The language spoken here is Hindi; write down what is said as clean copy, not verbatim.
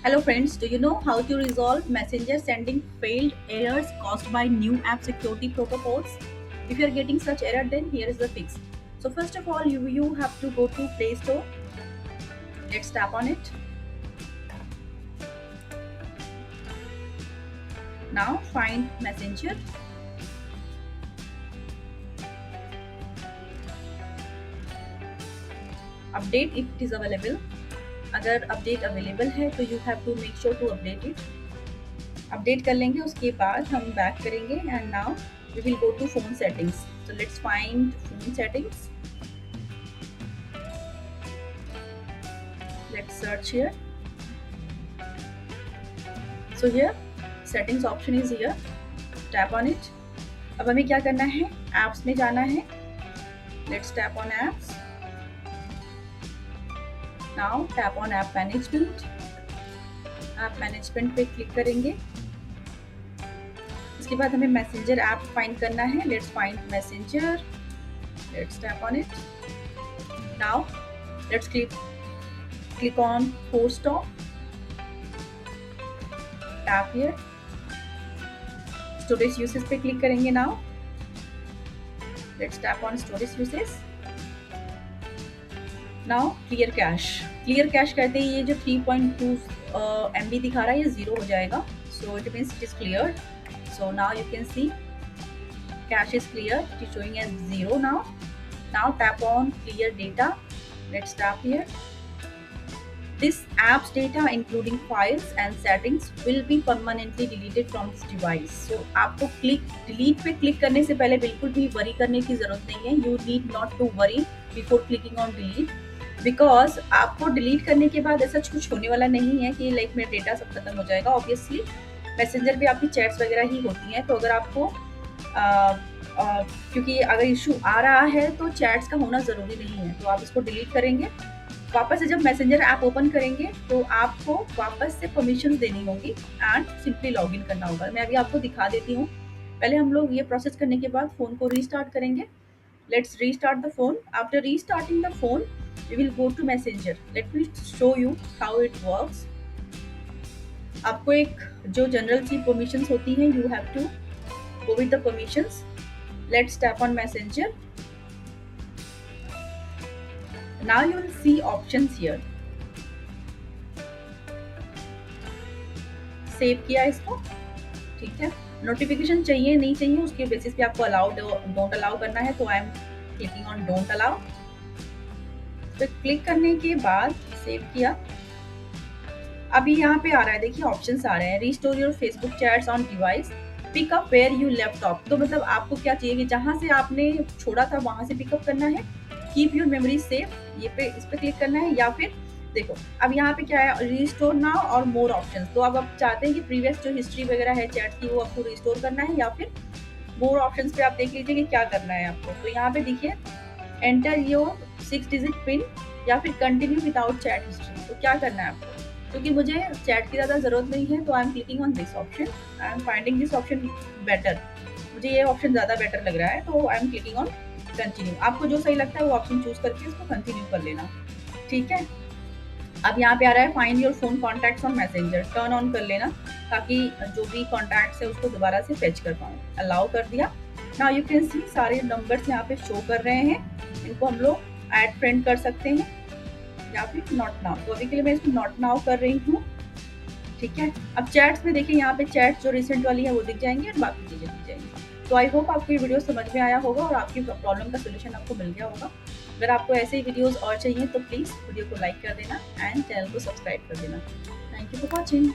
Hello friends, do you know how to resolve Messenger sending failed errors caused by new app security protocols? If you are getting such error, then here is the fix. So first of all, you have to go to Play Store. Let's tap on it. Now find Messenger. Update if it is available. अगर अपडेट अवेलेबल है तो you have to make sure to update it. Update कर लेंगे, उसके बाद हम बैक करेंगे and now we will go to phone settings. So let's find phone settings. Let's search here. So here settings option is here. Tap on it. अब हमें क्या करना है, एप्स में जाना है. Let's tap on apps. Now tap on app management. App management पे क्लिक करेंगे. इसके बाद हमें मैसेंजर ऐप फाइंड करना है. Let's find messenger. Let's tap on it. Now let's click on force stop. Tap here. Storage usage पे क्लिक करेंगे. Now let's tap on storage usage. Now clear cash. Clear cash करते ही ये जो 3.2 MB दिखा रहा है ये 0 हो जाएगा. So it means it is clear. So now you can see cache is clear. It is showing as 0 now. Now tap on clear data. Let's tap here. This app's data including files and settings will be permanently deleted from this device. So आपको delete पे click करने से पहले बिल्कुल भी worry करने की जरूरत नहीं है. You need not to worry before clicking on delete. Because आपको डिलीट करने के बाद ऐसा कुछ होने वाला नहीं है कि लाइक मेरा डेटा सब खत्म हो जाएगा. ऑब्वियसली मैसेंजर भी आपकी चैट्स वगैरह ही होती हैं. तो अगर आपको क्योंकि अगर इशू आ रहा है तो चैट्स का होना ज़रूरी नहीं है. तो आप इसको डिलीट करेंगे. वापस से जब मैसेंजर ऐप ओपन करेंगे तो आपको वापस से परमिशन देनी होगी एंड सिंपली लॉग इन करना होगा. मैं अभी आपको दिखा देती हूँ. पहले हम लोग ये प्रोसेस करने के बाद फ़ोन को रीस्टार्ट करेंगे. Let's restart the phone. After restarting the phone, we will go to Messenger. Let me show you how it works. आपको एक जो जनरल सी परमिशंस होती हैं, you have to go with the permissions. Let's tap on Messenger. Now you will see options here. Save किया इसको, ठीक है. नोटिफिकेशन चाहिए नहीं चाहिए उसके बेसिस पे आपको अलाउ डोंट अलाउ करना है. तो I am clicking on don't allow. तो क्लिक करने के बाद सेव किया. अभी यहाँ पे आ रहा है, देखिए ऑप्शंस आ रहे हैं. Restore your Facebook chats on device, pick up where you left off. तो मतलब आपको क्या चाहिए कि जहाँ से आपने छोड़ा था वहां से पिकअप करना है. कीप योर मेमोरी सेफ, ये पे इस पे क्लिक करना है. या फिर देखो अब यहाँ पे क्या है, रिस्टोर नाउ और मोर ऑप्शंस. तो अब आप चाहते हैं कि प्रीवियस जो हिस्ट्री वगैरह है चैट की वो आपको रिस्टोर करना है या फिर मोर ऑप्शंस पे आप देख लीजिए कि क्या करना है आपको. तो यहाँ पे देखिए एंटर योर 6 डिजिट पिन या फिर कंटिन्यू विदाउट चैट हिस्ट्री. तो क्या करना है आपको, क्योंकि मुझे चैट की ज़्यादा ज़रूरत नहीं है तो I am clicking on this option. I am finding this option better. मुझे ये ऑप्शन ज़्यादा बेटर लग रहा है तो I am clicking on continue. आपको जो सही लगता है वो ऑप्शन चूज करके इसको कंटिन्यू कर लेना, ठीक है. अब यहाँ पे आ रहा है find your phone contacts on messenger. Turn on कर लेना ताकि जो भी कॉन्टैक्ट्स है उसको दोबारा से फेच कर पाऊँ. अलाउ कर दिया. नाउ यू कैन सी सारे नंबर्स यहाँ पे शो कर रहे हैं. इनको हम लोग ऐड फ्रेंड कर सकते हैं या फिर नॉट नाउ. तो अभी के लिए मैं इसको नॉट नाउ कर रही हूँ, ठीक है. अब चैट्स में देखिए यहाँ पे चैट जो रिसेंट वाली है वो दिख जाएंगी और बाकी चीज़ें दिख जाएंगी. तो आई होप आपको ये वीडियो समझ में आया होगा और आपकी प्रॉब्लम का सोल्यूशन आपको मिल गया होगा. अगर आपको ऐसे ही वीडियोस और चाहिए तो प्लीज़ वीडियो को लाइक कर देना एंड चैनल को सब्सक्राइब कर देना. Thank you for watching.